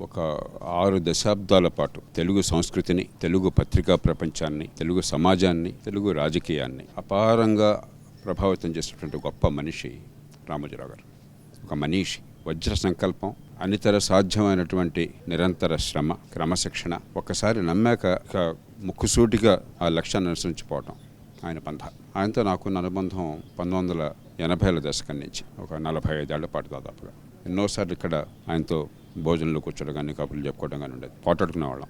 ఒక 6 దశాబ్దాల పాటు తెలుగు సంస్కృతిని, తెలుగు పత్రికా ప్రపంచాన్ని, తెలుగు సమాజాన్ని, తెలుగు రాజకీయాన్ని అపారంగా ప్రభావితం చేసినటువంటి గొప్ప మనిషి రామోజీరావు గారు. ఒక మనీషి, వజ్ర సంకల్పం, అనితర సాధ్యమైనటువంటి నిరంతర శ్రమ, క్రమశిక్షణ. ఒక్కసారి నమ్మాక ముక్కుసూటిగా ఆ లక్ష్యాన్ని అనుసరించిపోవటం ఆయన పంథ. ఆయనతో నాకున్న అనుబంధం 1980ల దశకం నుంచి ఒక 45 ఏళ్ల పాటు దాదాపుగా. ఎన్నోసార్లు ఇక్కడ ఆయనతో భోజనంలో కూర్చోడం కానీ, కబుర్లు చెప్పుకోవడం కానీ ఉండేది. పోటాడుకునేవాళ్ళం.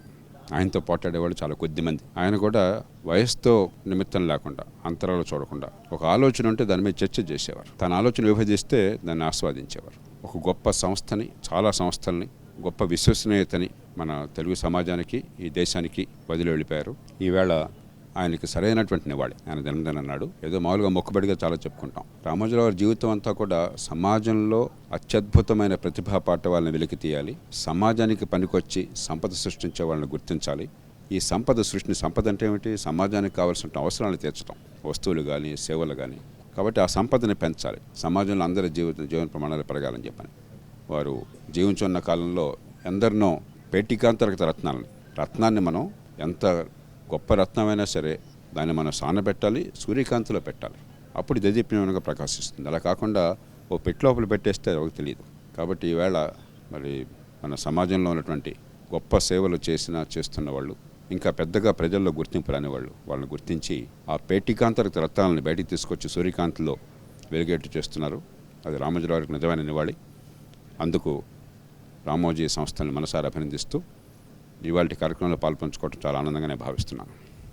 ఆయనతో పోటాడేవాళ్ళు చాలా కొద్ది మంది. ఆయన కూడా వయసుతో నిమిత్తం లేకుండా, అంతరాలు చూడకుండా ఒక ఆలోచన ఉంటే దాని మీద చర్చ చేసేవారు. తన ఆలోచన విభజిస్తే దాన్ని ఆస్వాదించేవారు. ఒక గొప్ప సంస్థని, చాలా సంస్థల్ని, గొప్ప విశ్వసనీయతని మన తెలుగు సమాజానికి, ఈ దేశానికి వదిలి వెళ్ళిపోయారు. ఈవేళ ఆయనకి సరైనటువంటి నివాళి. ఆయన జన్మదినం అన్నాడు. ఏదో మామూలుగా మొక్కుబడిగా చాలా చెప్పుకుంటాం. రామోజీరావు గారి జీవితం అంతా కూడా సమాజంలో అత్యద్భుతమైన ప్రతిభా పాఠవాళ్ళని వెలికి తీయాలి, సమాజానికి పనికొచ్చి సంపద సృష్టించే వాళ్ళని గుర్తించాలి. ఈ సంపద అంటే ఏమిటి? సమాజానికి కావాల్సిన అవసరాలను తీర్చడం, వస్తువులు కానీ, సేవలు కానీ. కాబట్టి ఆ సంపదని పెంచాలి, సమాజంలో అందరి జీవన ప్రమాణాలు పెరగాలని చెప్పని వారు జీవించున్న కాలంలో ఎందరినో పేటికాంతర్గత రత్నాన్ని మనం ఎంత గొప్ప రత్నమైనా సరే దాన్ని మనం సానబెట్టాలి, సూర్యకాంతిలో పెట్టాలి. అప్పుడు దేదీప్యమానంగా ప్రకాశిస్తుంది. అలా కాకుండా ఓ పెట్టలోపల పెట్టేస్తే ఎవరికి తెలియదు. కాబట్టి ఈవేళ మరి మన సమాజంలో ఉన్నటువంటి గొప్ప సేవలు చేస్తున్న వాళ్ళు, ఇంకా పెద్దగా ప్రజల్లో గుర్తింపు రాని వాళ్ళని గుర్తించి ఆ పేటికాంతర్గత రత్నాలను బయటికి తీసుకొచ్చి సూర్యకాంతిలో వెలిగేట్టు చేస్తున్నారు. అది రామోజీరావు గారికి నిజమైన నివాళి. అందుకు రామోజీ సంస్థలను మనసారా అభినందిస్తూ ఇవాళ కార్యక్రమంలో పాల్పంచుకోవడం చాలా ఆనందంగానే భావిస్తున్నాను.